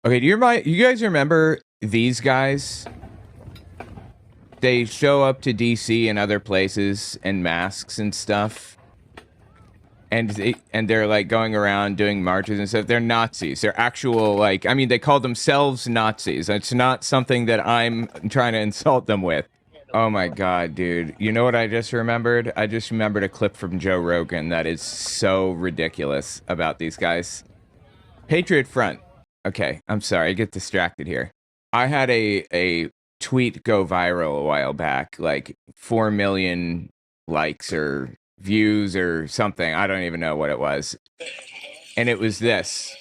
Okay, you guys remember these guys? They show up to DC and other places in masks and stuff. And they're like going around doing marches and stuff. They're Nazis. They're actual, like, I mean, they call themselves Nazis. It's not something that I'm trying to insult them with. Oh my god, dude. You know what I just remembered? I just remembered a clip from Joe Rogan that is so ridiculous about these guys. Patriot Front. Okay, I'm sorry, I get distracted here. I had a tweet go viral a while back, like 4 million likes or views or something. I don't even know what it was. And it was this.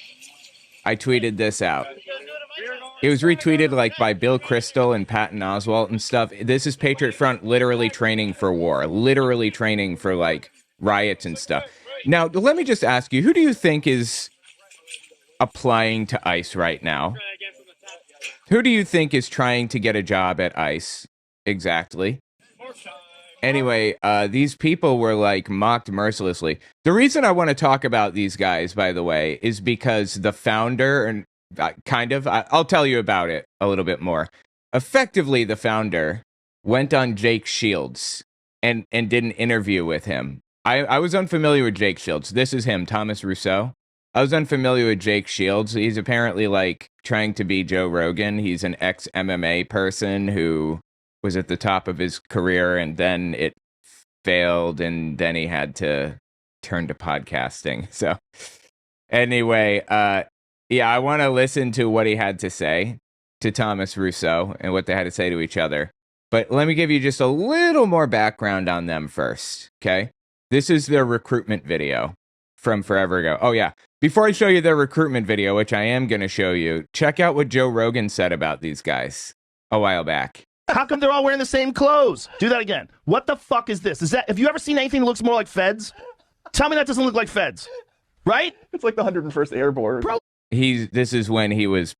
I tweeted this out. It was retweeted like by Bill Kristol and Patton Oswalt and stuff. This is Patriot Front literally training for war, literally training for like riots and stuff. Now, let me just ask you, who do you think is applying to ICE right now? Who do you think is trying to get a job at ICE? Exactly. Anyway, these people were like mocked mercilessly. The reason I want to talk about these guys, by the way, is because the founder, and I'll tell you about it a little bit more. Effectively, the founder went on Jake Shields and did an interview with him. I was unfamiliar with Jake Shields. This is him, Thomas Rousseau. I was unfamiliar with Jake Shields. He's apparently like trying to be Joe Rogan. He's an ex-MMA person who was at the top of his career and then it failed and then he had to turn to podcasting. So anyway, yeah, I want to listen to what he had to say to Thomas Rousseau and what they had to say to each other. But let me give you just a little more background on them first, okay? This is their recruitment video from forever ago. Oh, yeah. Before I show you their recruitment video, which I am going to show you, check out what Joe Rogan said about these guys a while back. How come they're all wearing the same clothes? Do that again. What the fuck is this? Have you ever seen anything that looks more like Feds? Tell me that doesn't look like Feds, right? It's like the 101st Airborne. Bro. This is when he was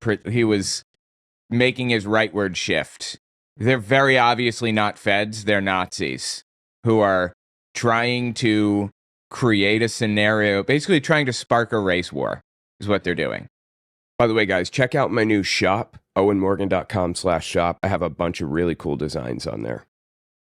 making his rightward shift. They're very obviously not Feds. They're Nazis who are trying to create a scenario, basically trying to spark a race war is what they're doing. By the way, guys, check out my new shop, owenmorgan.com/shop. I have a bunch of really cool designs on there.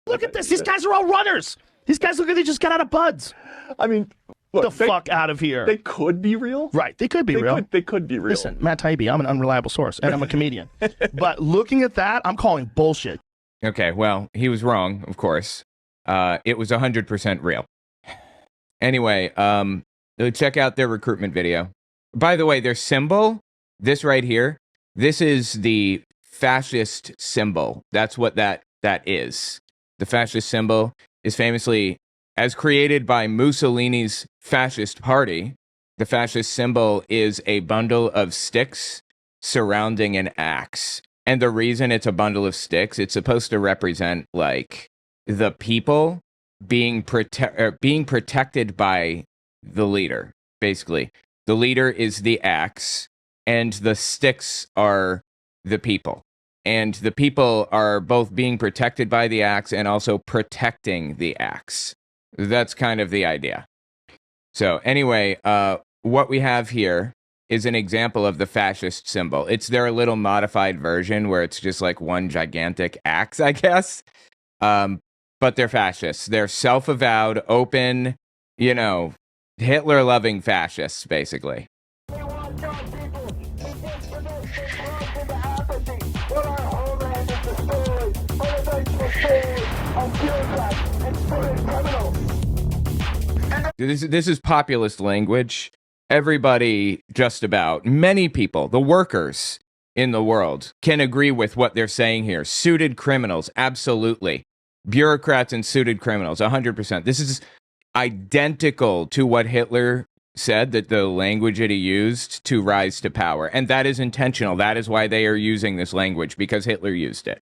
Look at this. These guys are all runners. These guys look like they just got out of buds. I mean, look, fuck out of here. They could be real. Right. They could be real. They could be real. Listen, Matt Taibbi, I'm an unreliable source, and I'm a comedian. But looking at that, I'm calling bullshit. Okay, well, he was wrong, of course. It was 100% real. Anyway, check out their recruitment video. By the way, their symbol, this right here, this is the fascist symbol. That's what that is. The fascist symbol is famously, as created by Mussolini's fascist party, the fascist symbol is a bundle of sticks surrounding an axe. And the reason it's a bundle of sticks, it's supposed to represent, like, the people being protected by the leader, basically. The leader is the axe, and the sticks are the people. And the people are both being protected by the axe and also protecting the axe. That's kind of the idea. So anyway, what we have here is an example of the fascist symbol. It's their little modified version where it's just like one gigantic axe, I guess. But they're fascists. They're self-avowed, open, you know, Hitler-loving fascists, basically. This is populist language. Everybody, just about, many people, the workers in the world, can agree with what they're saying here. Suited criminals, absolutely. Bureaucrats and suited criminals, 100%. This is identical to what Hitler said, that the language that he used to rise to power. And that is intentional. That is why they are using this language, because Hitler used it.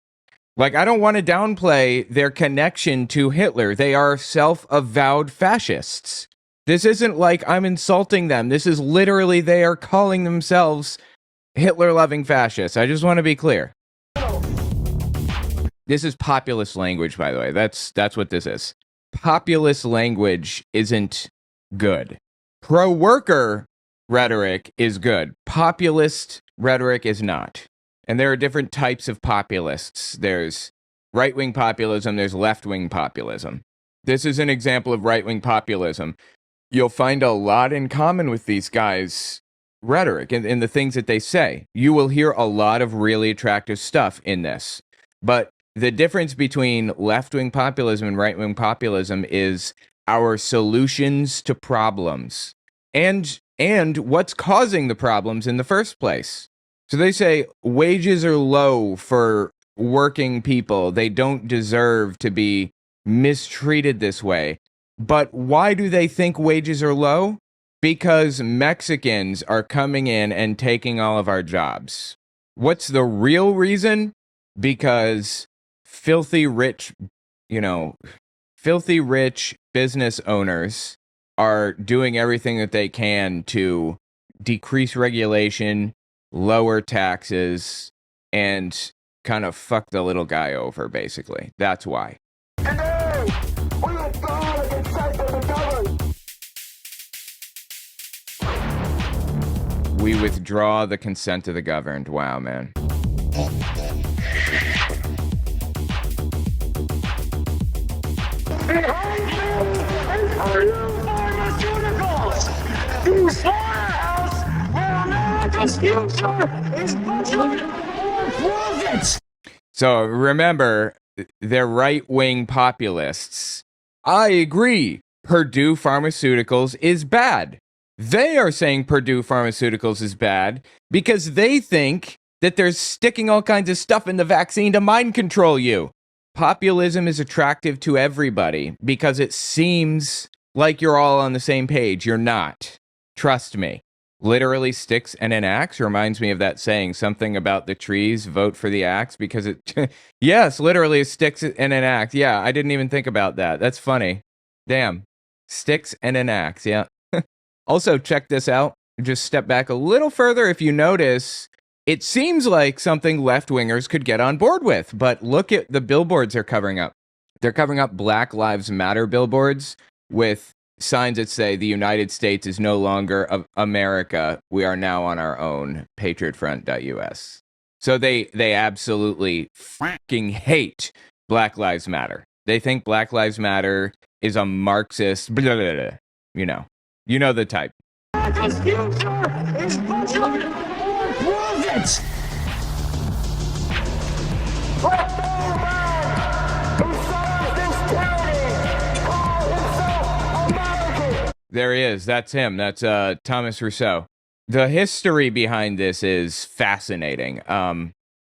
Like, I don't want to downplay their connection to Hitler. They are self-avowed fascists. This isn't like I'm insulting them. This is literally they are calling themselves Hitler-loving fascists. I just want to be clear. This is populist language, by the way. That's what this is. Populist language isn't good. Pro-worker rhetoric is good. Populist rhetoric is not. And there are different types of populists. There's right-wing populism, there's left-wing populism. This is an example of right-wing populism. You'll find a lot in common with these guys' rhetoric and in the things that they say. You will hear a lot of really attractive stuff in this. But the difference between left-wing populism and right-wing populism is our solutions to problems and what's causing the problems in the first place. So they say wages are low for working people. They don't deserve to be mistreated this way. But why do they think wages are low? Because Mexicans are coming in and taking all of our jobs. What's the real reason? Because filthy rich business owners are doing everything that they can to decrease regulation, lower taxes, and kind of fuck the little guy over, basically. That's why. Today, we will stand against the government. We withdraw the consent of the governed. Wow, man. Behind me is Purdue Pharmaceuticals, the slaughterhouse where America's future is budgeted for profits. So remember, they're right-wing populists. I agree. Purdue Pharmaceuticals is bad. They are saying Purdue Pharmaceuticals is bad because they think that they're sticking all kinds of stuff in the vaccine to mind control you. Populism is attractive to everybody because it seems like you're all on the same page. You're not. Trust me. Literally sticks and an axe reminds me of that saying, something about the trees, vote for the axe, because it... Yes, literally sticks and an axe. Yeah, I didn't even think about that. That's funny. Damn. Sticks and an axe, yeah. Also, check this out. Just step back a little further. If you notice, it seems like something left-wingers could get on board with, but look at the billboards they're covering up. They're covering up Black Lives Matter billboards with signs that say the United States is no longer America. We are now on our own. PatriotFront.us. So they absolutely fucking hate Black Lives Matter. They think Black Lives Matter is a Marxist, blah, blah, blah, you know. You know the type. America's future is budgeted for profits. Let no man who serves this tyranny call himself American. There he is. That's him. That's Thomas Rousseau. The history behind this is fascinating.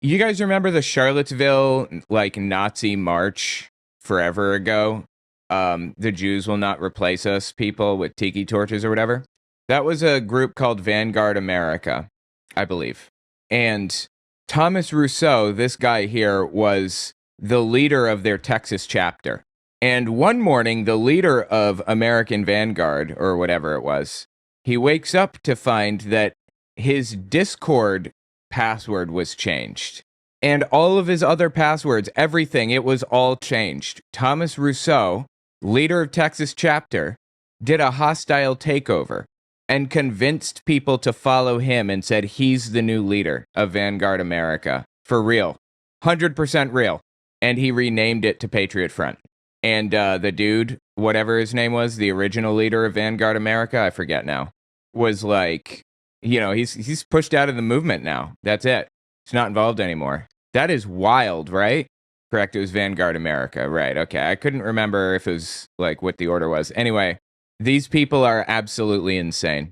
You guys remember the Charlottesville Nazi march forever ago? The Jews will not replace us people with tiki torches or whatever. That was a group called Vanguard America, I believe. And Thomas Rousseau, this guy here, was the leader of their Texas chapter. And one morning, the leader of American Vanguard, or whatever it was, he wakes up to find that his Discord password was changed. And all of his other passwords, everything, it was all changed. Thomas Rousseau, leader of Texas chapter, did a hostile takeover and convinced people to follow him and said he's the new leader of Vanguard America. For real. 100% real. And he renamed it to Patriot Front. And the dude, whatever his name was, the original leader of Vanguard America, I forget now, was like, he's pushed out of the movement now. That's it. He's not involved anymore. That is wild, right? Correct, it was Vanguard America. Right, okay. I couldn't remember if it was, what the order was. Anyway, these people are absolutely insane.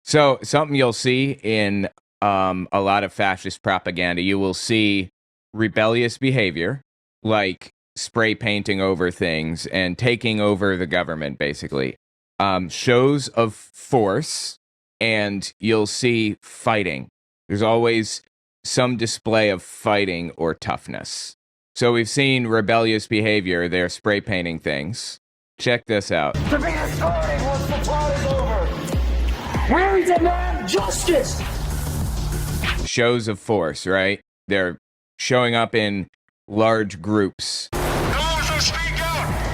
So, something you'll see in a lot of fascist propaganda, you will see rebellious behavior, like spray painting over things and taking over the government, basically. Shows of force, and you'll see fighting. There's always some display of fighting or toughness. So we've seen rebellious behavior. They're spray painting things. Check this out. To be discarded once the plot is over. We demand justice. Shows of force, right? They're showing up in large groups. Those who speak out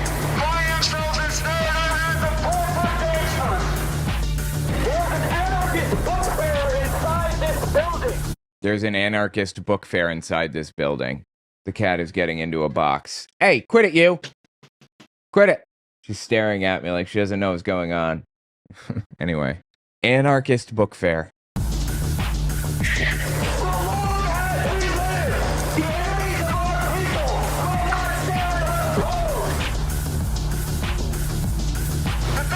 There's an anarchist book fair inside this building. The cat is getting into a box. Hey, quit it, you! Quit it! She's staring at me like she doesn't know what's going on. Anyway, anarchist book fair.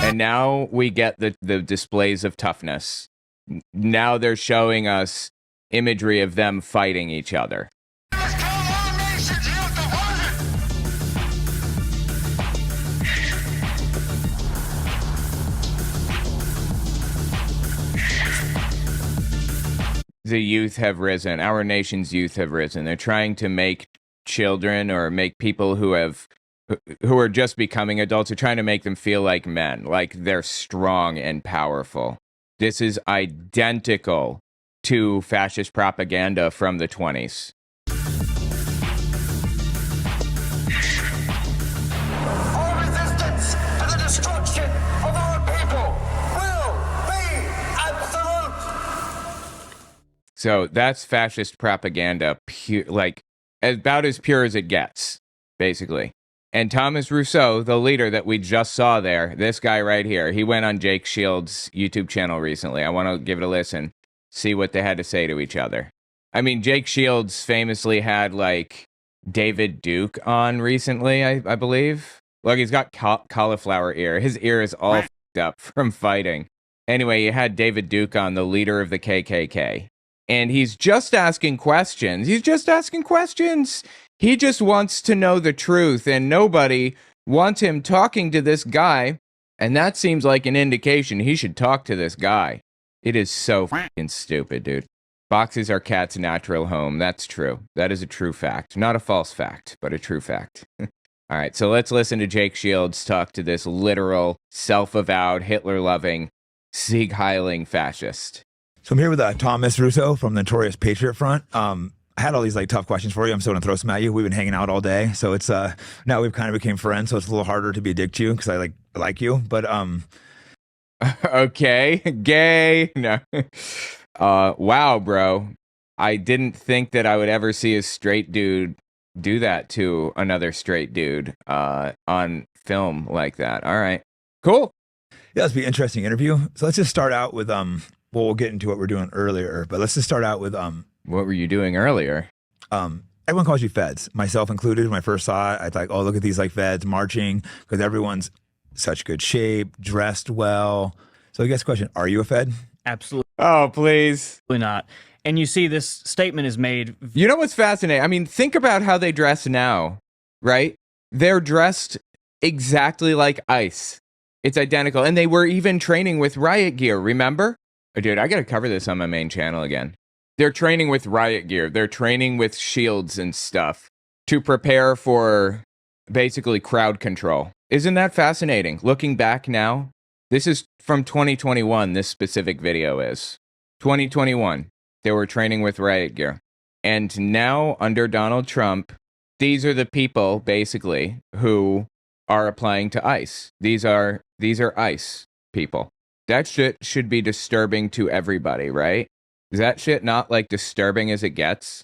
And now we get the displays of toughness. Now they're showing us imagery of them fighting each other. The youth have risen. Our nation's youth have risen. They're trying to make children or make people who are just becoming adults, are trying to make them feel like men, like they're strong and powerful. This is identical to fascist propaganda from the 20s. Our resistance to the destruction of our people will be absolute. So that's fascist propaganda, like about as pure as it gets, basically. And Thomas Rousseau, the leader that we just saw there, this guy right here, he went on Jake Shields' YouTube channel recently. I want to give it a listen, see what they had to say to each other. I mean, Jake Shields famously had, like, David Duke on recently, I believe. Look, he's got cauliflower ear. His ear is all f***ed up from fighting. Anyway, he had David Duke on, the leader of the KKK. And he's just asking questions. He's just asking questions. He just wants to know the truth, and nobody wants him talking to this guy, and that seems like an indication he should talk to this guy. It is so fucking stupid, dude. Boxes are cats' natural home. That's true. That is a true fact. Not a false fact, but a true fact. All right, so let's listen to Jake Shields talk to this literal, self-avowed, Hitler-loving, Sieg-heiling fascist. So I'm here with Thomas Rousseau from the notorious Patriot Front. I had all these like tough questions for you. I'm still gonna throw some at you. We've been hanging out all day, so it's now we've kind of became friends. So it's a little harder to be a dick to you because I like you. But okay, gay. No. Wow, bro. I didn't think that I would ever see a straight dude do that to another straight dude on film like that. All right, cool. Yeah, this will be an interesting interview. So let's just start out with well, we'll get into what we're doing earlier, but let's just start out with What were you doing earlier? Everyone calls you feds, myself included. When I first saw it, I thought, oh, look at these like feds marching because everyone's such good shape, dressed well. So I guess the question, are you a fed? Absolutely Oh, please. not. And you see this statement is made. You know what's fascinating? I mean, think about how they dress now, right? They're dressed exactly like ICE. It's identical. And they were even training with riot gear, remember? Oh, dude, I got to cover this on my main channel again. They're training with riot gear. They're training with shields and stuff to prepare for basically crowd control. Isn't that fascinating? Looking back now, this is from 2021, this specific video is. 2021, they were training with riot gear. And now, under Donald Trump, these are the people, basically, who are applying to ICE. These are ICE people. That shit should be disturbing to everybody, right? Is that shit not like disturbing as it gets?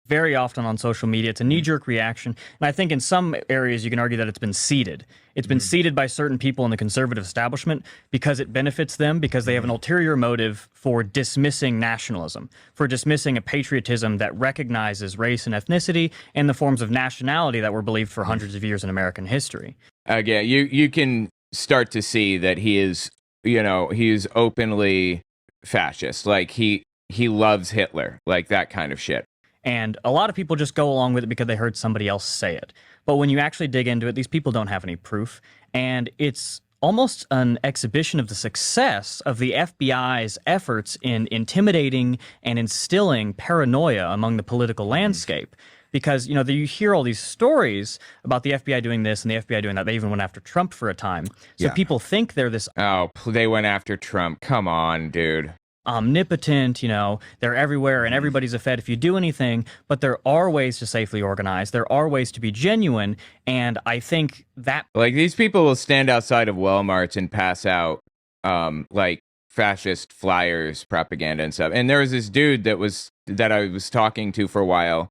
Very often on social media, it's a knee-jerk reaction, and I think in some areas you can argue that it's been seeded. It's been seeded by certain people in the conservative establishment because it benefits them, because they have an ulterior motive for dismissing nationalism, for dismissing a patriotism that recognizes race and ethnicity and the forms of nationality that were believed for hundreds of years in American history. Again, you can start to see that he is, he's openly fascist. Like he loves Hitler, like that kind of shit. And a lot of people just go along with it because they heard somebody else say it. But when you actually dig into it, these people don't have any proof. And it's almost an exhibition of the success of the FBI's efforts in intimidating and instilling paranoia among the political landscape. Because, you hear all these stories about the FBI doing this and the FBI doing that. They even went after Trump for a time. So people think they're this... Oh, they went after Trump. Come on, dude. Omnipotent, they're everywhere and everybody's a fed if you do anything, but there are ways to safely organize. There are ways to be genuine, and I think that... Like, these people will stand outside of Walmarts and pass out, like, fascist flyers, propaganda and stuff. And there was this dude that I was talking to for a while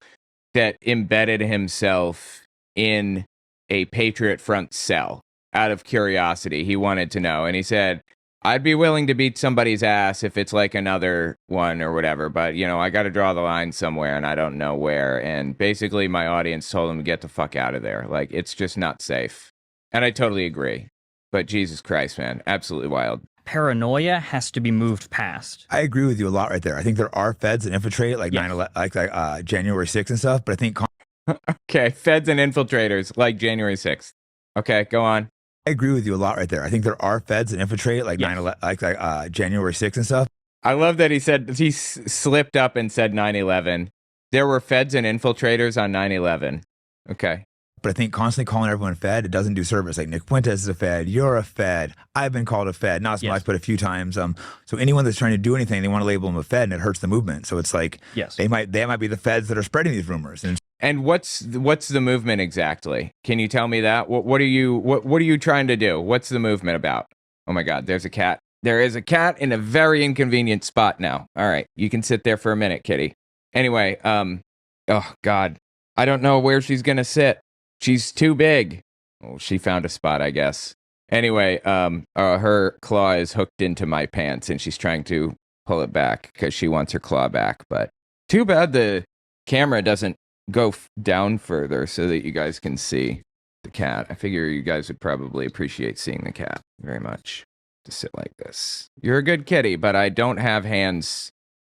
that embedded himself in a Patriot Front cell out of curiosity. He wanted to know. And he said, I'd be willing to beat somebody's ass if it's like another one or whatever, but, you know, I got to draw the line somewhere and I don't know where. And basically my audience told him to get the fuck out of there. Like, it's just not safe. And I totally agree. But Jesus Christ, man, absolutely wild. Paranoia has to be moved past. I agree with you a lot right there. I think there are feds that infiltrate like Yes. 9/11, like January 6th and stuff, but I think Okay, feds and infiltrators like January 6th. Okay, go on. I agree with you a lot right there. I think there are feds that infiltrate like Yes. 9/11, like January 6th and stuff. I love that he slipped up and said 9/11. There were feds and infiltrators on 9/11. Okay. But I think constantly calling everyone Fed, it doesn't do service. Like Nick Fuentes is a Fed, you're a Fed, I've been called a Fed, not so Yes. much, but a few times. So anyone that's trying to do anything, they want to label them a Fed, and it hurts the movement. So it's like Yes. they might be the Feds that are spreading these rumors. And what's the movement exactly? Can you tell me that? What are you trying to do? What's the movement about? Oh my God, there's a cat. There is a cat in a very inconvenient spot now. All right, you can sit there for a minute, kitty. Anyway, oh God, I don't know where she's gonna sit. She's too big. Oh, she found a spot, I guess. Anyway, her claw is hooked into my pants, and she's trying to pull it back because she wants her claw back. But too bad the camera doesn't go down further so that you guys can see the cat. I figure you guys would probably appreciate seeing the cat very much. To sit like this. You're a good kitty, but I don't have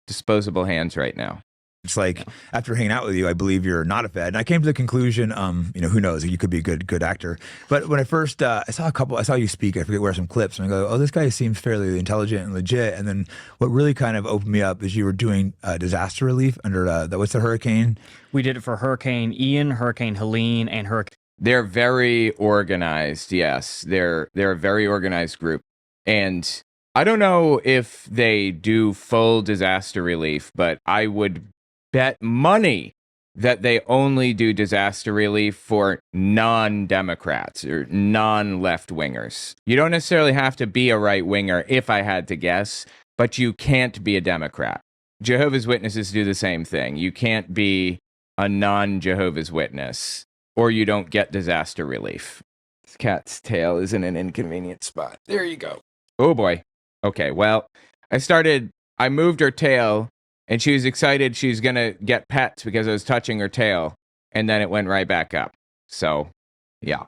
disposable hands right now. It's like after hanging out with you, I believe you're not a Fed. And I came to the conclusion, who knows? You could be a good actor. But when I first I saw you speak. I forget where some clips, and I go, oh, this guy seems fairly intelligent and legit. And then what really kind of opened me up is you were doing disaster relief under what's the hurricane? We did it for Hurricane Ian, Hurricane Helene, and Hurricane. They're very organized. Yes, they're a very organized group, and I don't know if they do full disaster relief, but I would bet money that they only do disaster relief for non-Democrats or non-left-wingers. You don't necessarily have to be a right-winger, if I had to guess, but you can't be a Democrat. Jehovah's Witnesses do the same thing. You can't be a non-Jehovah's Witness, or you don't get disaster relief. This cat's tail is in an inconvenient spot. There you go. Oh boy. Okay, well, I moved her tail, and she was excited she was going to get pets because I was touching her tail, and then it went right back up. So, yeah,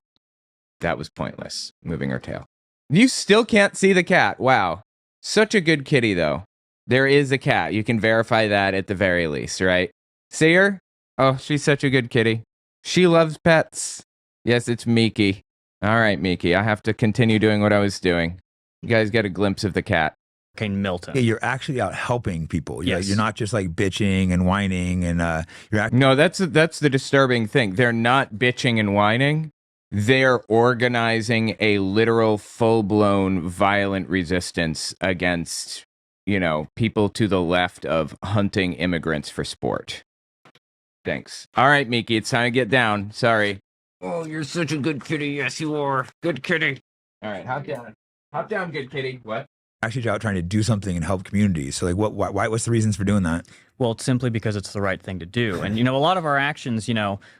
that was pointless, moving her tail. You still can't see the cat. Wow. Such a good kitty, though. There is a cat. You can verify that at the very least, right? See her? Oh, she's such a good kitty. She loves pets. Yes, it's Meiki. All right, Meiki, I have to continue doing what I was doing. You guys get a glimpse of the cat. Hurricane Milton. Yeah, you're actually out helping people. Yes. You're not just like bitching and whining, and No, that's the disturbing thing. They're not bitching and whining. They're organizing a literal, full-blown, violent resistance against, people to the left of hunting immigrants for sport. Thanks. All right, Meiki, it's time to get down. Sorry. Oh, you're such a good kitty. Yes, you are. Good kitty. All right, hop down. Hop down, good kitty. What? actually out trying to do something and help communities. So like, what's the reasons for doing that? Well, it's simply because it's the right thing to do. And, a lot of our actions,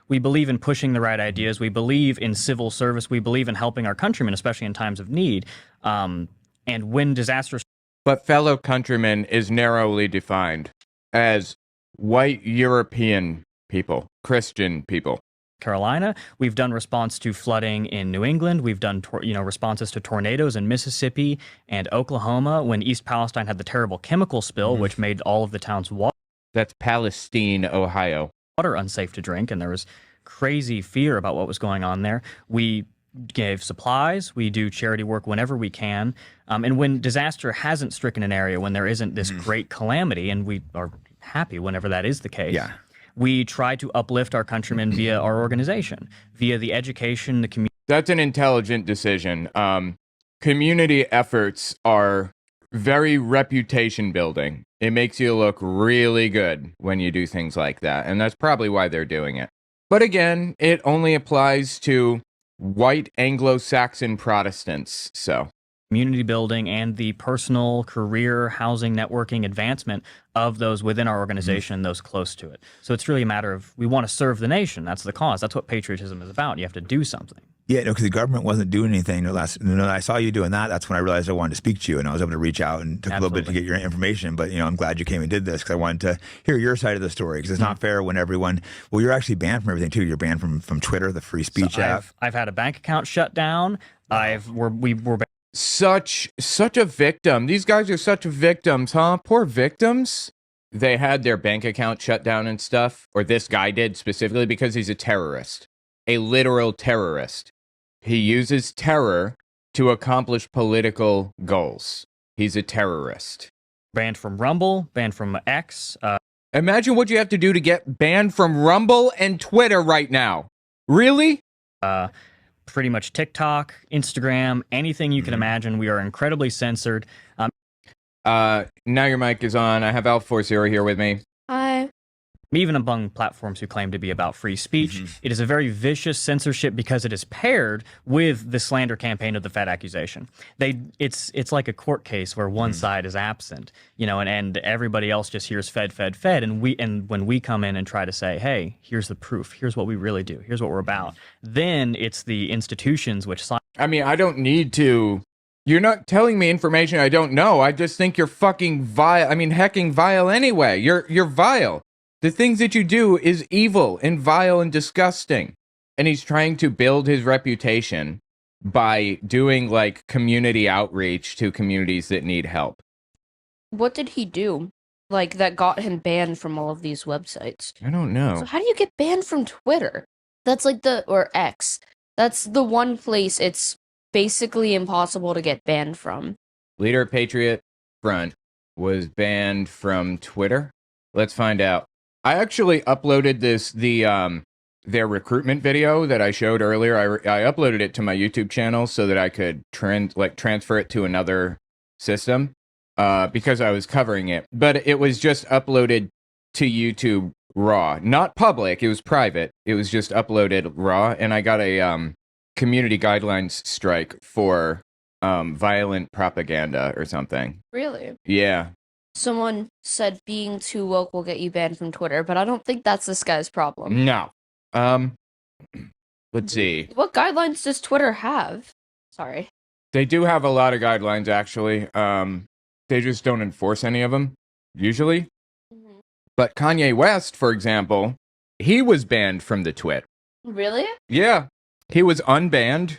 we believe in pushing the right ideas. We believe in civil service. We believe in helping our countrymen, especially in times of need. And when disasters... But fellow countrymen is narrowly defined as white European people, Christian people. Carolina, we've done response to flooding in New England. We've done, responses to tornadoes in Mississippi and Oklahoma when East Palestine had the terrible chemical spill, which made all of the town's water That's Palestine, Ohio. unsafe to drink, and there was crazy fear about what was going on there. We gave supplies. We do charity work whenever we can. And when disaster hasn't stricken an area, when there isn't this great calamity, and we are happy whenever that is the case, we try to uplift our countrymen via our organization, via the education, the community. That's an intelligent decision. Community efforts are very reputation building. It makes you look really good when you do things like that, and that's probably why they're doing it. But again, it only applies to white Anglo-Saxon Protestants, so community building and the personal career housing networking advancement of those within our organization and those close to it. So it's really a matter of we want to serve the nation. That's the cause. That's what patriotism is about. You have to do something. Yeah, no, because the government wasn't doing anything. I saw you doing that. That's when I realized I wanted to speak to you, and I was able to reach out and took a little bit to get your information. But I'm glad you came and did this because I wanted to hear your side of the story. Because it's not fair when everyone. Well, you're actually banned from everything too. You're banned from Twitter, the free speech app. I've had a bank account shut down. We were Such a victim. These guys are such victims, huh? Poor victims. They had their bank account shut down and stuff, or this guy did specifically because he's a terrorist, a literal terrorist. He uses terror to accomplish political goals. He's a terrorist. banned from Rumble, banned from X. Imagine what you have to do to get banned from Rumble and Twitter right now. Really? Pretty much TikTok, Instagram, anything you can imagine. We are incredibly censored. Now your mic is on. I have Alf40 here with me. Hi. Even among platforms who claim to be about free speech, it is a very vicious censorship because it is paired with the slander campaign of the Fed accusation. It's like a court case where one side is absent, and everybody else just hears Fed, and when we come in and try to say, hey, here's the proof, here's what we really do, here's what we're about, then it's the institutions which. I mean, I don't need to. You're not telling me information I don't know. I just think you're fucking vile. I mean, hecking vile anyway. You're vile. The things that you do is evil and vile and disgusting. And he's trying to build his reputation by doing like community outreach to communities that need help. What did he do? Like that got him banned from all of these websites. I don't know. So how do you get banned from Twitter? That's like or X. That's the one place it's basically impossible to get banned from. Leader of Patriot Front was banned from Twitter. Let's find out. I actually uploaded their recruitment video that I showed earlier. I uploaded it to my YouTube channel so that I could transfer it to another system because I was covering it. But it was just uploaded to YouTube raw, not public. It was private. It was just uploaded raw, and I got a community guidelines strike for violent propaganda or something. Really? Yeah. Someone said being too woke will get you banned from Twitter, but I don't think that's this guy's problem. No. Let's see. What guidelines does Twitter have? Sorry. They do have a lot of guidelines, actually. They just don't enforce any of them, usually. Mm-hmm. But Kanye West, for example, he was banned from the twit. Really? Yeah. He was unbanned,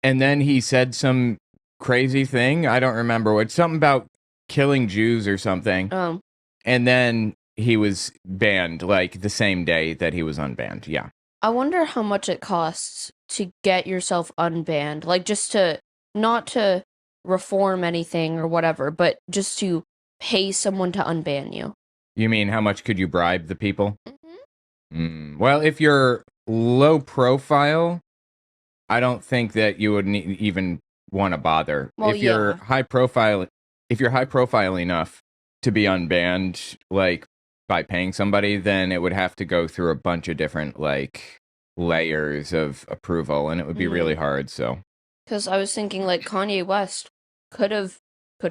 and then he said some crazy thing. I don't remember what. Something about killing Jews or something. Oh. And then he was banned, like, the same day that he was unbanned. Yeah. I wonder how much it costs to get yourself unbanned. Like, just to, not to reform anything or whatever, but just to pay someone to unban you. You mean how much could you bribe the people? Mm-hmm. Well, if you're low profile, I don't think that you would even want to bother. Well, if you're high profile enough to be unbanned, like by paying somebody, then it would have to go through a bunch of different like layers of approval, and it would be really hard. So, because I was thinking like Kanye West could have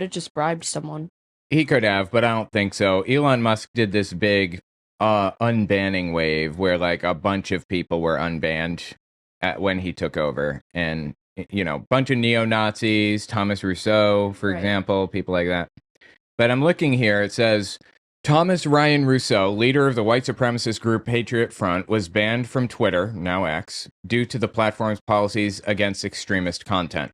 just bribed someone. He could have, but I don't think so. Elon Musk did this big unbanning wave where like a bunch of people were unbanned when he took over, and bunch of neo-Nazis, Thomas Rousseau, for example, people like that. But I'm looking here, it says, Thomas Ryan Rousseau, leader of the white supremacist group Patriot Front, was banned from Twitter, now X, due to the platform's policies against extremist content.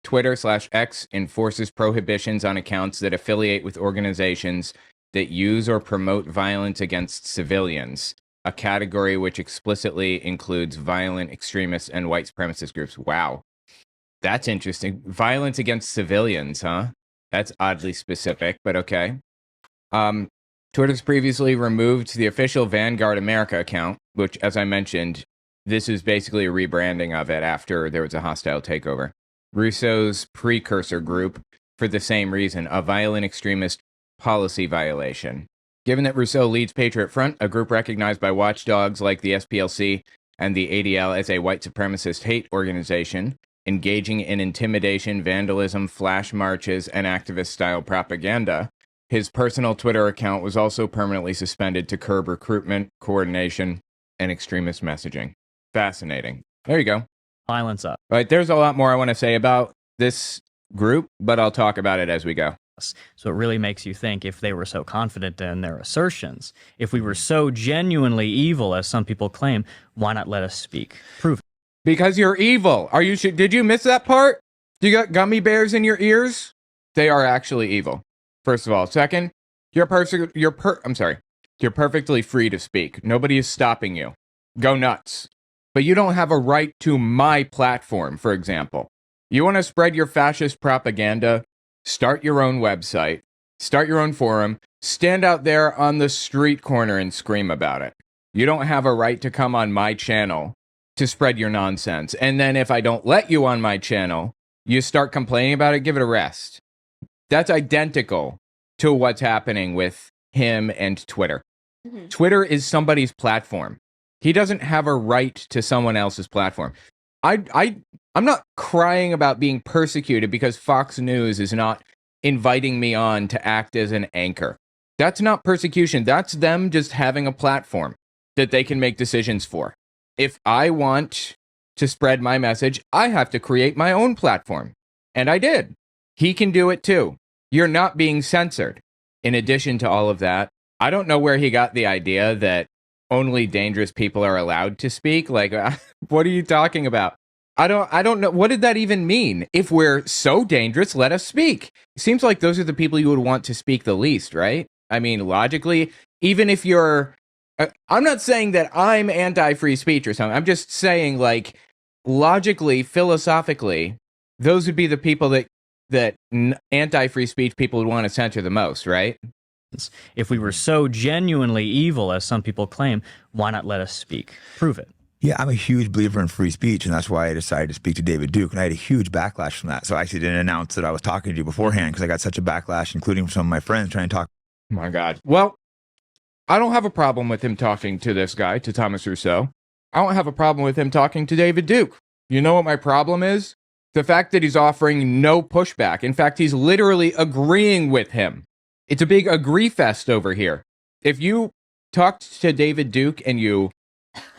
Twitter/X enforces prohibitions on accounts that affiliate with organizations that use or promote violence against civilians, a category which explicitly includes violent extremists and white supremacist groups. Wow. That's interesting. Violence against civilians, huh? That's oddly specific, but okay. Twitter's previously removed the official Vanguard America account, which, as I mentioned, this is basically a rebranding of it after there was a hostile takeover. Rousseau's precursor group, for the same reason, a violent extremist policy violation. Given that Rousseau leads Patriot Front, a group recognized by watchdogs like the SPLC and the ADL as a white supremacist hate organization, engaging in intimidation, vandalism, flash marches, and activist-style propaganda. His personal Twitter account was also permanently suspended to curb recruitment, coordination, and extremist messaging. Fascinating. There you go. Violence up. All right, there's a lot more I want to say about this group, but I'll talk about it as we go. So it really makes you think, if they were so confident in their assertions, if we were so genuinely evil as some people claim, why not let us speak? Prove it. Because you're evil. Are you? Did you miss that part? You got gummy bears in your ears? They are actually evil. First of all. Second, you're perfectly free to speak. Nobody is stopping you. Go nuts. But you don't have a right to my platform, for example. You want to spread your fascist propaganda? Start your own website. Start your own forum. Stand out there on the street corner and scream about it. You don't have a right to come on my channel to spread your nonsense. And then if I don't let you on my channel, you start complaining about it, give it a rest. That's identical to what's happening with him and Twitter. Mm-hmm. Twitter is somebody's platform. He doesn't have a right to someone else's platform. I'm not crying about being persecuted because Fox News is not inviting me on to act as an anchor. That's not persecution. That's them just having a platform that they can make decisions for. If I want to spread my message, I have to create my own platform. And I did. He can do it too. You're not being censored. In addition to all of that, I don't know where he got the idea that only dangerous people are allowed to speak. Like, what are you talking about? I don't know. What did that even mean? If we're so dangerous, let us speak. It seems like those are the people you would want to speak the least, right? I mean, logically, even if you're... I'm not saying that I'm anti-free speech or something. I'm just saying, like, logically, philosophically, those would be the people that anti-free speech people would want to censor the most, right? If we were so genuinely evil as some people claim, why not let us speak? Prove it. Yeah, I'm a huge believer in free speech, and that's why I decided to speak to David Duke, and I had a huge backlash from that. So I actually didn't announce that I was talking to you beforehand because I got such a backlash, including from some of my friends trying to talk. Oh my God. Well, I don't have a problem with him talking to this guy, to Thomas Rousseau. I don't have a problem with him talking to David Duke. You know what my problem is? The fact that he's offering no pushback. In fact, he's literally agreeing with him. It's a big agree fest over here. If you talked to David Duke and you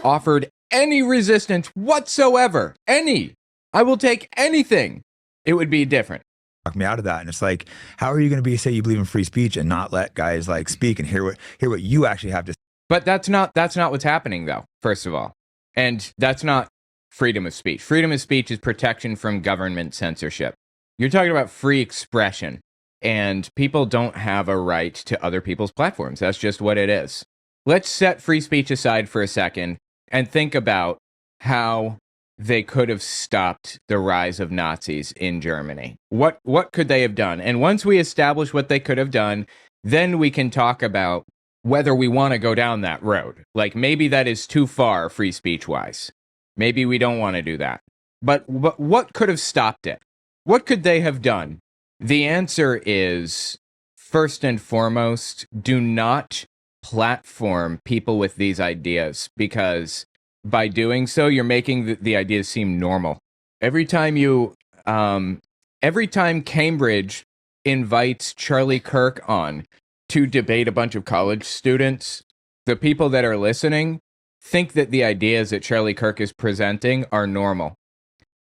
offered any resistance whatsoever, I will take anything, it would be different. Talk me out of that, and it's like, how are you going to say you believe in free speech and not let guys like speak and hear what you actually have to say? But that's not what's happening, though. First of all, and that's not freedom of speech. Freedom of speech is protection from government censorship. You're talking about free expression, and people don't have a right to other people's platforms. That's just what it is. Let's set free speech aside for a second and think about how they could have stopped the rise of Nazis in Germany. What could they have done? And once we establish what they could have done, then we can talk about whether we want to go down that road. Like, maybe that is too far free speech-wise. Maybe we don't want to do that. But what could have stopped it? What could they have done? The answer is, first and foremost, do not platform people with these ideas, because by doing so, you're making the ideas seem normal. Every time Cambridge invites Charlie Kirk on to debate a bunch of college students, the people that are listening think that the ideas that Charlie Kirk is presenting are normal.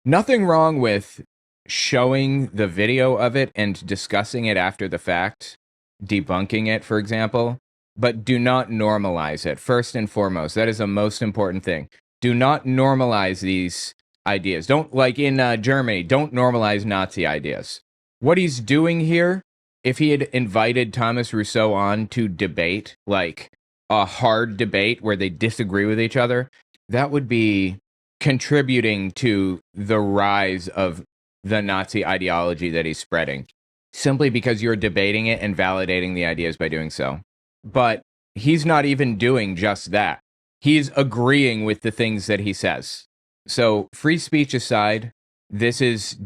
Nothing wrong with showing the video of it and discussing it after the fact, debunking it, for example. But do not normalize it, first and foremost. That is the most important thing. Do not normalize these ideas. Don't, like in Germany, don't normalize Nazi ideas. What he's doing here, if he had invited Thomas Rousseau on to debate, like a hard debate where they disagree with each other, that would be contributing to the rise of the Nazi ideology that he's spreading, simply because you're debating it and validating the ideas by doing so. But he's not even doing just that. He's agreeing with the things that he says. So, free speech aside, this is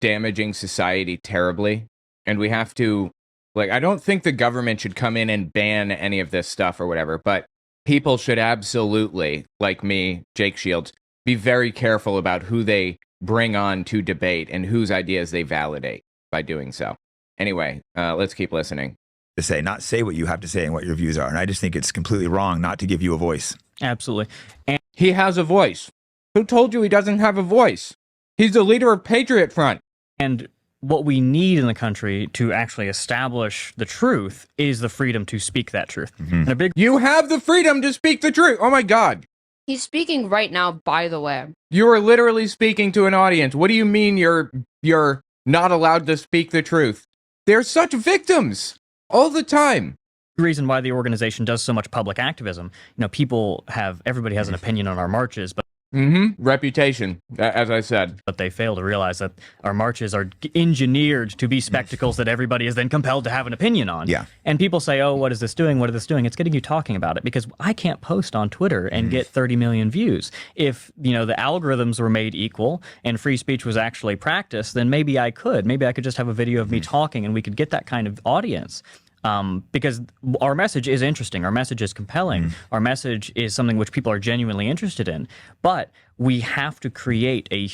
damaging society terribly. And we have to, I don't think the government should come in and ban any of this stuff or whatever, but people should absolutely, like me, Jake Shields, be very careful about who they bring on to debate and whose ideas they validate by doing so. Anyway, let's keep listening. To say, not say what you have to say and what your views are. And I just think it's completely wrong not to give you a voice. Absolutely. And He has a voice. Who told you he doesn't have a voice? He's the leader of Patriot Front. And what we need in the country to actually establish the truth is the freedom to speak that truth. And a big You have the freedom to speak the truth. Oh my God. He's speaking right now, by the way. You are literally speaking to an audience. What do you mean you're not allowed to speak the truth? They're such victims all the time. reason why the organization does so much public activism. You know, everybody has an opinion on our marches, but Reputation, as I said. they fail to realize that our marches are engineered to be spectacles that everybody is then compelled to have an opinion on. Yeah. And people say, oh, what is this doing? What is this doing? It's getting you talking about it, because I can't post on Twitter and get 30 million views. If, you know, the algorithms were made equal and free speech was actually practiced, then maybe I could. Maybe I could just have a video of me talking and we could get that kind of audience. Because our message is interesting, our message is compelling, our message is something which people are genuinely interested in, but we have to create a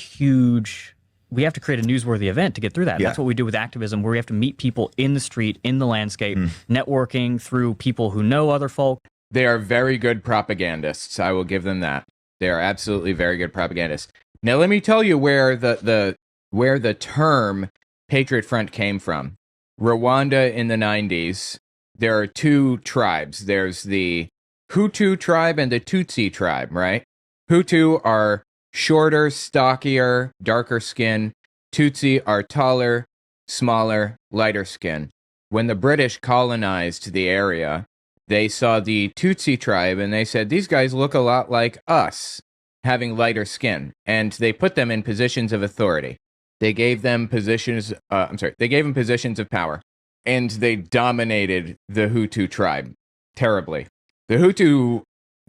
newsworthy event to get through that. Yeah. That's what we do with activism, where we have to meet people in the street, in the landscape, networking through people who know other folk. They are very good propagandists. I will give them that. They are absolutely very good propagandists. Now, let me tell you where the term Patriot Front came from. Rwanda in the 90s, there are two tribes. There's the Hutu tribe and the Tutsi tribe, right? Hutu are shorter, stockier, darker skin. Tutsi are taller, smaller, lighter skin. When the British colonized the area, they saw the Tutsi tribe and they said, these guys look a lot like us, having lighter skin. And they put them in positions of authority. They gave them positions of power, and they dominated the Hutu tribe terribly. The Hutu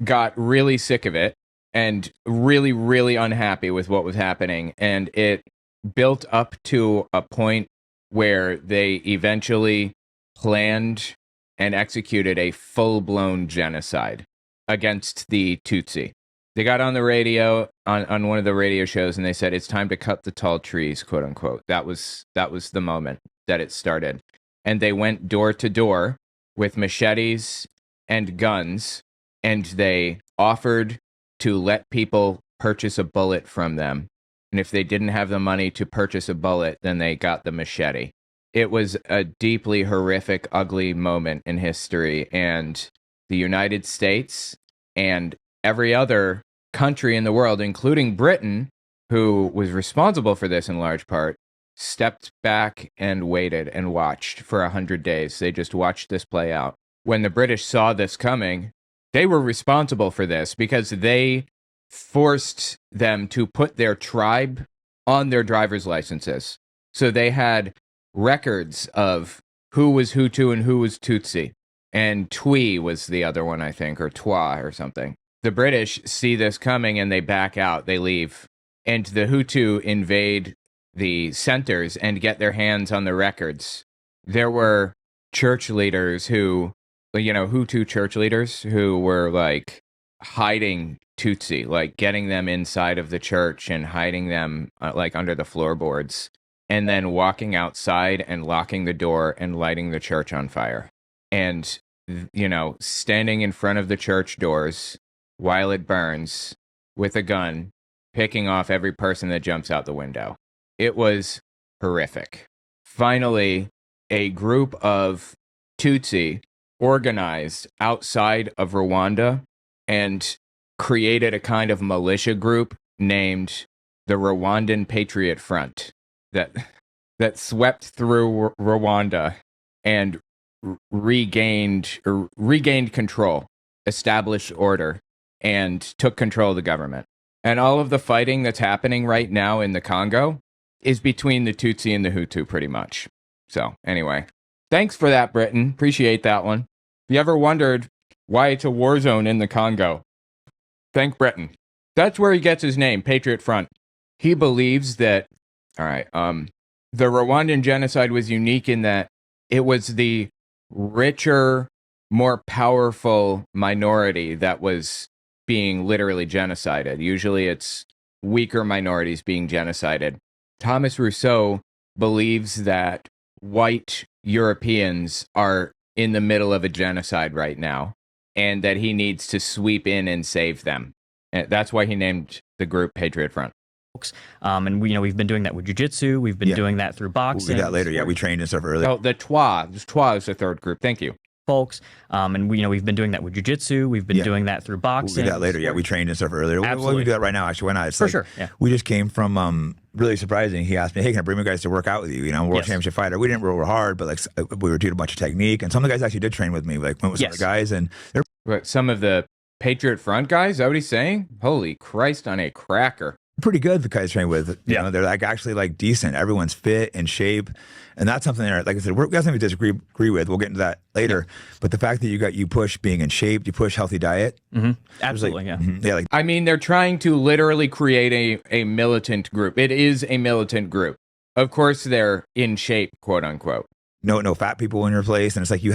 got really sick of it and really, really unhappy with what was happening, and it built up to a point where they eventually planned and executed a full-blown genocide against the Tutsi. They got on the radio, on one of the radio shows, and they said, it's time to cut the tall trees, quote unquote. That was the moment that it started. And they went door to door with machetes and guns, and they offered to let people purchase a bullet from them. And if they didn't have the money to purchase a bullet, then they got the machete. It was a deeply horrific, ugly moment in history, and the United States and every other country in the world, including Britain, who was responsible for this in large part, stepped back and waited and watched for 100 days. They just watched this play out. When the British saw this coming, they were responsible for this because they forced them to put their tribe on their driver's licenses. So they had records of who was Hutu and who was Tutsi. And Twi was the other one, I think, or Twa or something. The British see this coming and they back out, they leave. And the Hutu invade the centers and get their hands on the records. There were church leaders who, Hutu church leaders who were like hiding Tutsi, like getting them inside of the church and hiding them like under the floorboards, and then walking outside and locking the door and lighting the church on fire. And, standing in front of the church doors while it burns with a gun, picking off every person that jumps out the window. It was horrific. Finally, a group of Tutsi organized outside of Rwanda and created a kind of militia group named the Rwandan Patriot Front that swept through Rwanda and regained control, established order, and took control of the government. And all of the fighting that's happening right now in the Congo is between the Tutsi and the Hutu, pretty much. So, anyway, thanks for that, Britain. Appreciate that one. If you ever wondered why it's a war zone in the Congo, thank Britain. That's where he gets his name, Patriot Front. He believes that, the Rwandan genocide was unique in that it was the richer, more powerful minority that was being literally genocided. Usually it's weaker minorities being genocided. Thomas Rousseau believes that white Europeans are in the middle of a genocide right now, and that he needs to sweep in and save them. And that's why he named the group Patriot Front. And we've been doing that with jiu-jitsu. We've been doing that through boxing. We'll do that later. Yeah, we trained and stuff earlier. Oh, the TWA. TWA is the third group. Thank you. Folks, and we've been doing that with jiu-jitsu. We've been doing that through boxing. We'll do that later. Yeah, we trained and stuff earlier. Absolutely. We'll do that right now. Actually, why not? It's For sure. Yeah. We just came from really surprising. He asked me, "Hey, can I bring my guys to work out with you? You know, world championship fighter." We didn't roll hard, but we were doing a bunch of technique, and some of the guys actually did train with me. Like went with some of the guys, and they're some of the Patriot Front guys. Is that what he's saying? Holy Christ on a cracker! pretty good. The guys train with, you know, they're like actually like decent. Everyone's fit and shape, and that's something that, like I said, we got something we disagree with. We'll get into that later. But the fact that you push being in shape, you push healthy diet, absolutely, yeah, like I mean, they're trying to literally create a militant group. It is a militant group. Of course, they're in shape, quote unquote. no fat people in your place, and it's like you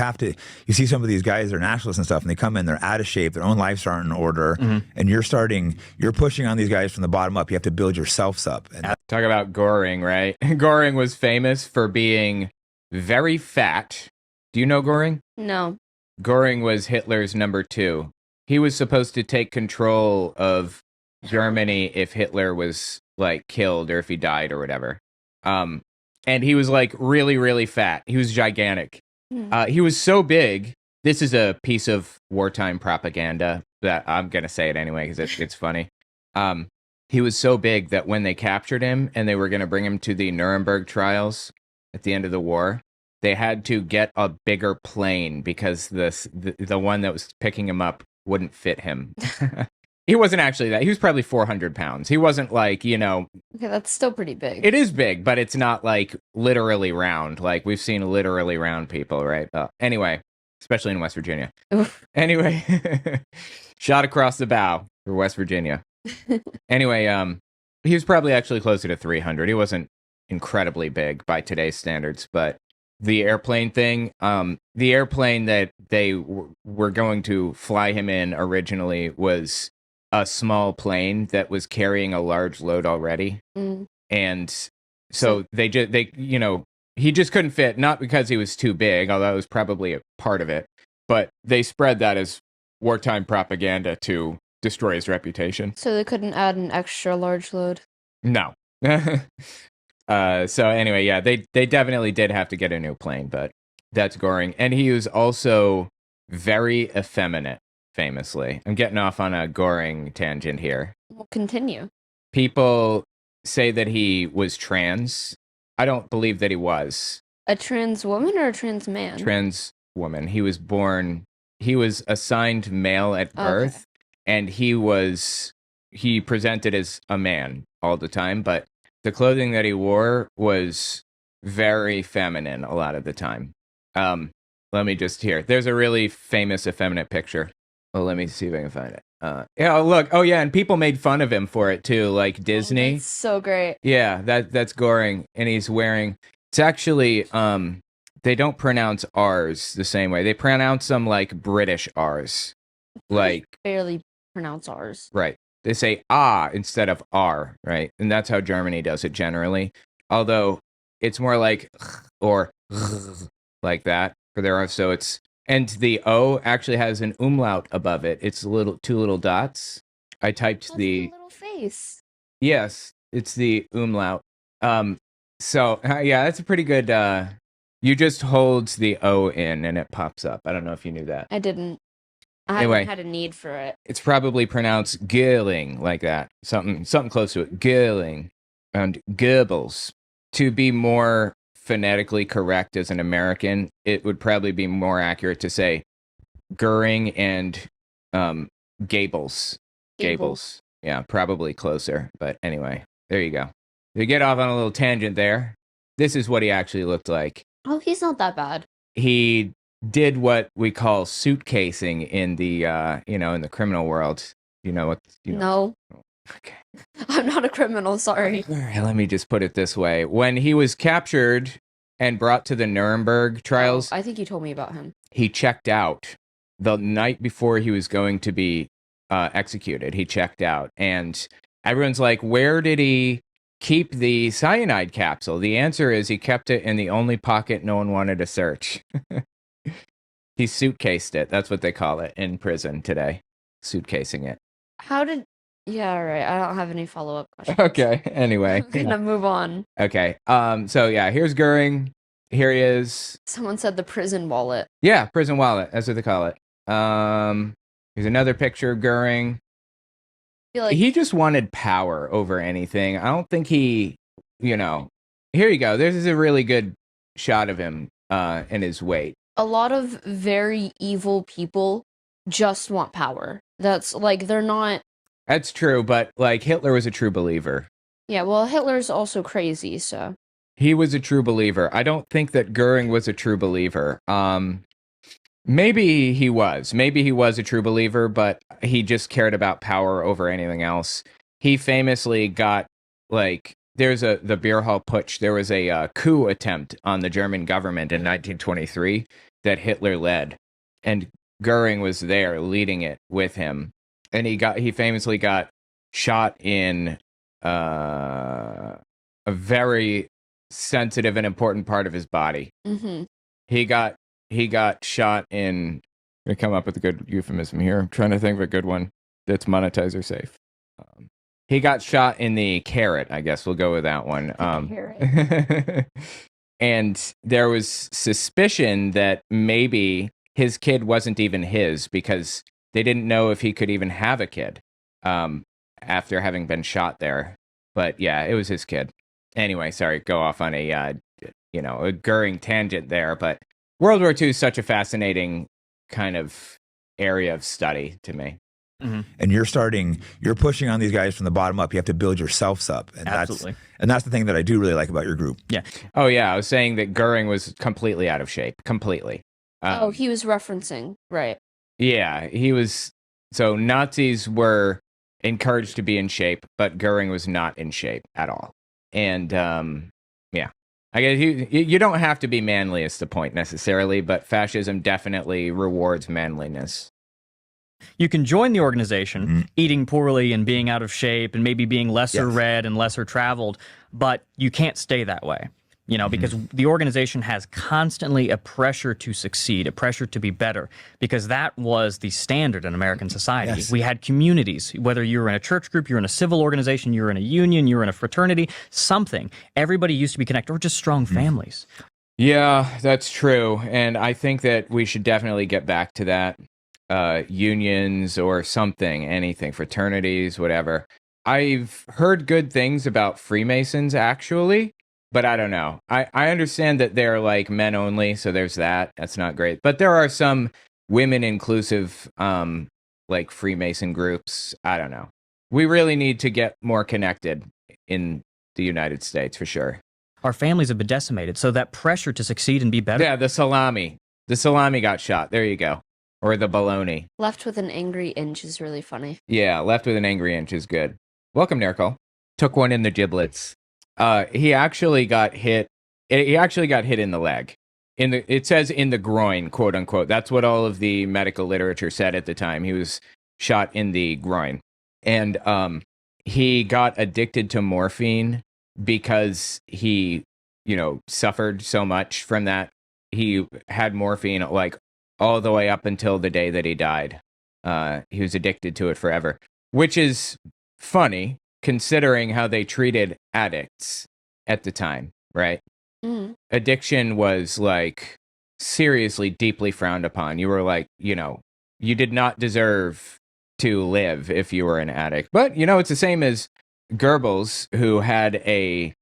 see some of these guys, they're nationalists and stuff, and they come in, they're out of shape, their own lives aren't in order, and you're pushing on these guys from the bottom up. You have to build yourselves up. And Talk about Goring, right? Goring was famous for being very fat. Do you know Goring? No. Goring was Hitler's number 2. He was supposed to take control of Germany if Hitler was like killed or if he died or whatever. And he was like really, really fat. He was gigantic. He was so big. This is a piece of wartime propaganda that I'm going to say it anyway because it's funny. He was so big that when they captured him and they were going to bring him to the Nuremberg trials at the end of the war, they had to get a bigger plane because the one that was picking him up wouldn't fit him. He wasn't actually that. He was probably 400 pounds. He wasn't like, you know. Okay, that's still pretty big. It is big, but it's not like literally round. Like we've seen literally round people, right? Anyway, especially in West Virginia. Anyway, shot across the bow for West Virginia. Anyway, he was probably actually closer to 300. He wasn't incredibly big by today's standards, but the airplane thing, the airplane that they were going to fly him in originally was a small plane that was carrying a large load already. And so they he just couldn't fit, not because he was too big, although that was probably a part of it, but they spread that as wartime propaganda to destroy his reputation. So they couldn't add an extra large load? No. So anyway, yeah, they definitely did have to get a new plane, but that's Goring. And he was also very effeminate, famously. I'm getting off on a Goring tangent here. We'll continue. People say that he was trans. I don't believe that he was. A trans woman or a trans man? Trans woman. He was assigned male at birth, and he presented as a man all the time, but the clothing that he wore was very feminine a lot of the time. Let me just hear. There's a really famous effeminate picture. Well, let me see if I can find it. Yeah, look. Oh, yeah, and people made fun of him for it, too, like Disney. That's so great. Yeah, that's Goring, and he's wearing... It's actually... they don't pronounce R's the same way. They pronounce them like British R's. Like... Barely pronounce R's. Right. They say ah instead of r, right? And that's how Germany does it generally. Although it's more like or like that for their R. So it's, and the O actually has an umlaut above it. It's two little dots. I typed That's the little face. Yes, it's the umlaut. So yeah, that's a pretty good. You just hold the O in and it pops up. I don't know if you knew that. I didn't. I Anyway. haven't had a need for it. It's probably pronounced Girling, like that. Something close to it. Girling. And Goebbels. To be more phonetically correct as an American, it would probably be more accurate to say Goering and Gables. Gables. Yeah, probably closer. But anyway, there you go. To get off on a little tangent there, this is what he actually looked like. Oh, he's not that bad. He did what we call suitcasing in the in the criminal world. You know what? No. Okay. I'm not a criminal, sorry. All right, let me just put it this way. When he was captured and brought to the Nuremberg trials, I think you told me about him. he checked out the night before he was going to be executed. He checked out, and everyone's like, where did he keep the cyanide capsule? The answer is he kept it in the only pocket no one wanted to search. He suitcased it. That's what they call it in prison today. Suitcasing it. How did? Yeah, all right. I don't have any follow-up questions. Okay. Anyway. I'm gonna move on. Okay. So yeah, here's Goering. Here he is. Someone said the prison wallet. Yeah, prison wallet. That's what they call it. Here's another picture of Goering. I feel like He just wanted power over anything. I don't think he, here you go. This is a really good shot of him in his weight. a lot of very evil people just want power. That's like they're not. That's true, but like Hitler was a true believer. Yeah, well, Hitler's also crazy, so. He was a true believer. I don't think that Goering was a true believer. Maybe he was. Maybe he was a true believer, but he just cared about power over anything else. He famously got, like, the beer hall putsch. There was a coup attempt on the German government in 1923 that Hitler led, and Goering was there leading it with him. And he famously got shot in a very sensitive and important part of his body. Mm-hmm. He got shot in. I'm gonna come up with a good euphemism here. I'm trying to think of a good one that's monetizer safe. He got shot in the carrot. I guess we'll go with that one. And there was suspicion that maybe his kid wasn't even his because they didn't know if he could even have a kid after having been shot there. But yeah, it was his kid. Anyway, sorry, go off on a Goering tangent there, but World War II is such a fascinating kind of area of study to me. Mm-hmm. And you're pushing on these guys from the bottom up. You have to build yourselves up. And Absolutely. That's the thing that I do really like about your group. Yeah. Oh yeah, I was saying that Goering was completely out of shape. Completely. He was referencing, right. Yeah, he was. So Nazis were encouraged to be in shape, but Goering was not in shape at all. And yeah, I guess you don't have to be manly is the point necessarily, but fascism definitely rewards manliness. You can join the organization, eating poorly and being out of shape and maybe being lesser read and lesser traveled, but you can't stay that way. Because the organization has constantly a pressure to succeed, a pressure to be better, because that was the standard in American society. Yes. We had communities, whether you were in a church group, you're in a civil organization, you're in a union, you're in a fraternity, something. Everybody used to be connected, or just strong families. Yeah, that's true. And I think that we should definitely get back to that. Unions or something, anything, fraternities, whatever. I've heard good things about Freemasons, actually. But I don't know. I understand that they're like men only, so there's that. That's not great. But there are some women inclusive like Freemason groups. I don't know. We really need to get more connected in the United States for sure. Our families have been decimated, so that pressure to succeed and be better. Yeah, the salami. The salami got shot. There you go. Or the bologna. Left with an angry inch is really funny. Yeah, left with an angry inch is good. Welcome, Nerkle. Took one in the giblets. He actually got hit. He actually got hit in the leg. It says in the groin, quote unquote. That's what all of the medical literature said at the time. He was shot in the groin, and he got addicted to morphine because he, suffered so much from that. He had morphine like all the way up until the day that he died. He was addicted to it forever, which is funny, considering how they treated addicts at the time, right? Mm. Addiction was like seriously deeply frowned upon. You were like, you did not deserve to live if you were an addict. But, it's the same as Goebbels, who had a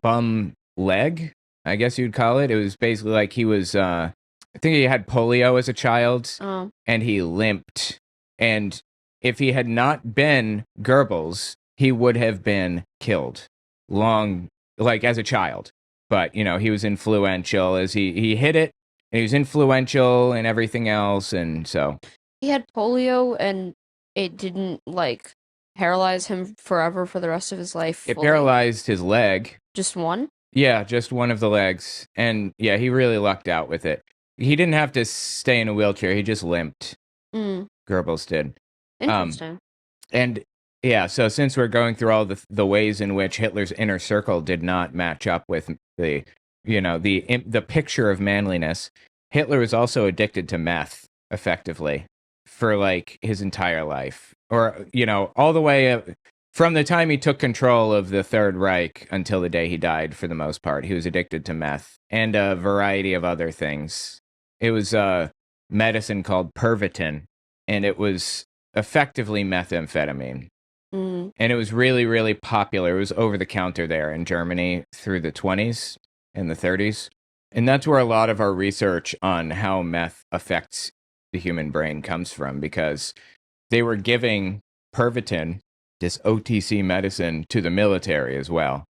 bum leg, I guess you'd call it. It was basically like he was, I think he had polio as a child, and he limped. And if he had not been Goebbels, he would have been killed as a child. But, he was influential as he hit it, and he was influential and everything else. And so He had polio and it didn't paralyze him forever for the rest of his life. it fully. paralyzed his leg. Just one? Yeah, just one of the legs. And yeah, he really lucked out with it. He didn't have to stay in a wheelchair. He just limped. Mm. Goebbels did. Interesting. And Yeah, so since we're going through all the ways in which Hitler's inner circle did not match up with the, the picture of manliness, Hitler was also addicted to meth, effectively, for like his entire life, or all the way from the time he took control of the Third Reich until the day he died. For the most part, he was addicted to meth and a variety of other things. It was a medicine called Pervitin, and it was effectively methamphetamine. Mm. And it was really, really popular. It was over the counter there in Germany through the 20s and the 30s. And that's where a lot of our research on how meth affects the human brain comes from, because they were giving Pervitin, this OTC medicine, to the military as well.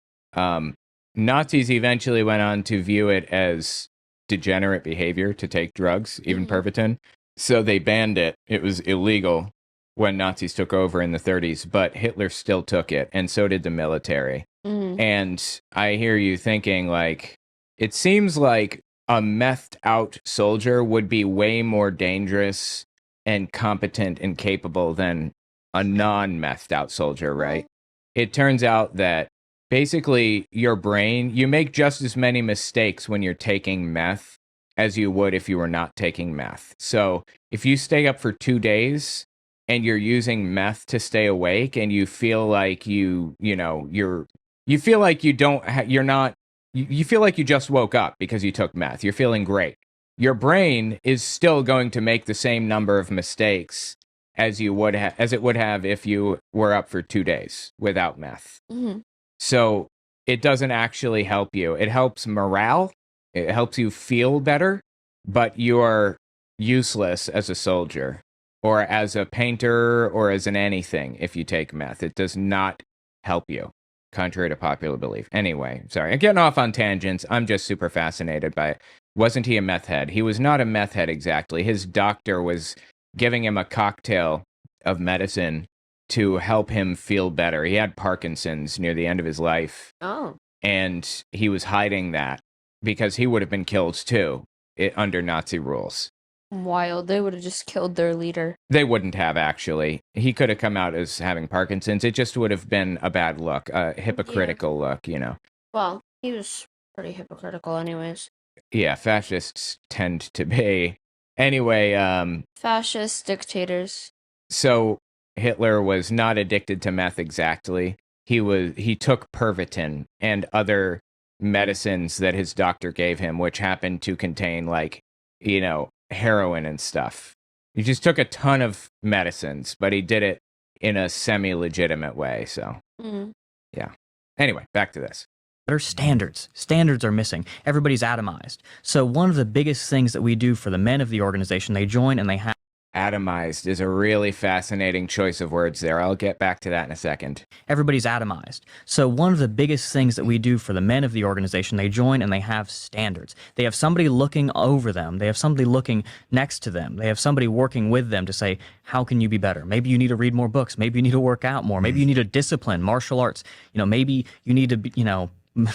Nazis eventually went on to view it as degenerate behavior to take drugs, even Pervitin. So they banned it. It was illegal when Nazis took over in the 30s, but Hitler still took it, and so did the military. And I hear you thinking, like, it seems like a methed out soldier would be way more dangerous and competent and capable than a non-methed out soldier, right? It turns out that basically your brain, you make just as many mistakes when you're taking meth as you would if you were not taking meth. So if you stay up for 2 days and you're using meth to stay awake, and you feel like you feel like you feel like you just woke up because you took meth. You're feeling great. Your brain is still going to make the same number of mistakes as it would have if you were up for 2 days without meth. So it doesn't actually help you. It helps morale. It helps you feel better, but you're useless as a soldier, or as a painter, or as an anything if you take meth. It does not help you, contrary to popular belief. Anyway, sorry, I'm getting off on tangents. I'm just super fascinated by it. Wasn't he a meth head? He was not a meth head exactly. His doctor was giving him a cocktail of medicine to help him feel better. He had Parkinson's near the end of his life. Oh. And he was hiding that because he would have been killed too under Nazi rules. Wild. They would have just killed their leader. They wouldn't have, actually. He could have come out as having Parkinson's. It just would have been a bad look, a hypocritical look, Well, he was pretty hypocritical anyways. Yeah, fascists tend to be. Anyway, Fascist dictators. So Hitler was not addicted to meth exactly. He took Pervitin and other medicines that his doctor gave him, which happened to contain, like, heroin and stuff. He just took a ton of medicines, but he did it in a semi-legitimate way. So, yeah. Anyway, back to this. There are standards. Standards are missing. Everybody's atomized. So one of the biggest things that we do for the men of the organization, they join and they have... Atomized is a really fascinating choice of words there. I'll get back to that in a second. Everybody's atomized. So one of the biggest things that we do for the men of the organization, they join and they have standards. They have somebody looking over them. They have somebody looking next to them. They have somebody working with them to say, how can you be better? Maybe you need to read more books. Maybe you need to work out more. Maybe you need to discipline, martial arts. Maybe you need to be,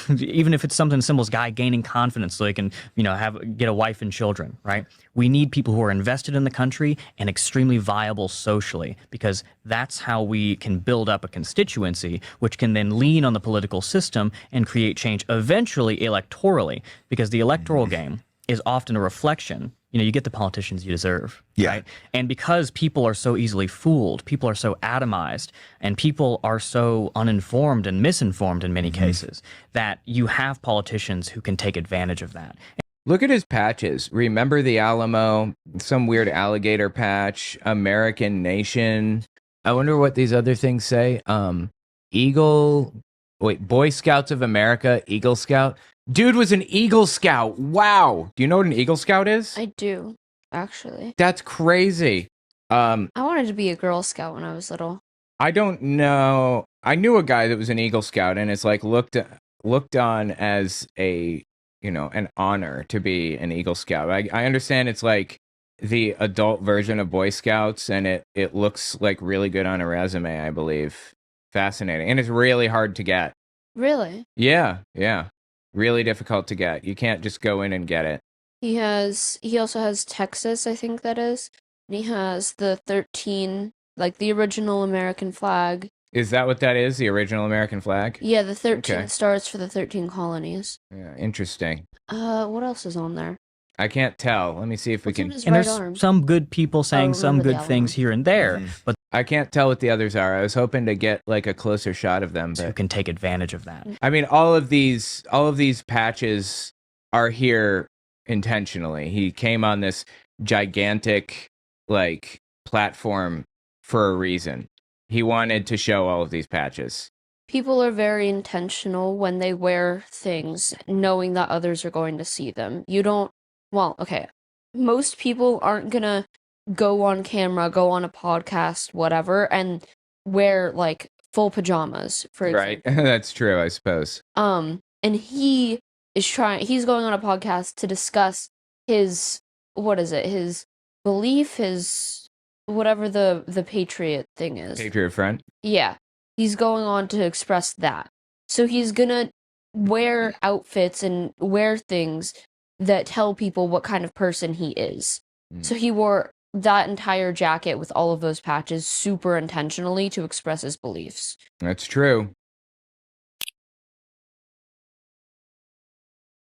even if it's something as simple as guy gaining confidence so they can, get a wife and children, right? We need people who are invested in the country and extremely viable socially, because that's how we can build up a constituency, which can then lean on the political system and create change eventually electorally, because the electoral game is often a reflection. You get the politicians you deserve, right? And because people are so easily fooled, people are so atomized, and people are so uninformed and misinformed in many cases, that you have politicians who can take advantage of that. Look at his patches. Remember the Alamo, some weird alligator patch, American Nation. I wonder what these other things say. Boy Scouts of America, Eagle Scout. Dude was an Eagle Scout. Wow. Do you know what an Eagle Scout is? I do, actually. That's crazy. I wanted to be a Girl Scout when I was little. I don't know. I knew a guy that was an Eagle Scout, and it's like looked on as a, an honor to be an Eagle Scout. I understand it's like the adult version of Boy Scouts, and it looks like really good on a resume, I believe. Fascinating. And it's really hard to get. Really? Yeah. Really difficult to get. You can't just go in and get it. He also has Texas, I think that is. And he has the 13, like the original American flag. Is that what that is? The original American flag? Yeah, the 13 Okay. stars for the 13 colonies. Yeah, interesting. What else is on there? I can't tell. Let me see if we What's on can. his And right there's arm? some good people saying some remember the good things album. here and there, but I can't tell what the others are. I was hoping to get like a closer shot of them, who but can take advantage of that? I mean, all of these patches are here intentionally. He came on this gigantic like platform for a reason. He wanted to show all of these patches. People are very intentional when they wear things, knowing that others are going to see them. You don't, well, okay. Most people aren't gonna go on camera, go on a podcast, whatever, and wear like full pajamas, for Right? example. That's true, I suppose. And he's going on a podcast to discuss his, what is it, his belief, his, whatever the Patriot thing is. Patriot Front. Yeah, he's going on to express that. So he's gonna wear outfits and wear things that tell people what kind of person he is. So he wore that entire jacket with all of those patches super intentionally to express his beliefs. That's true.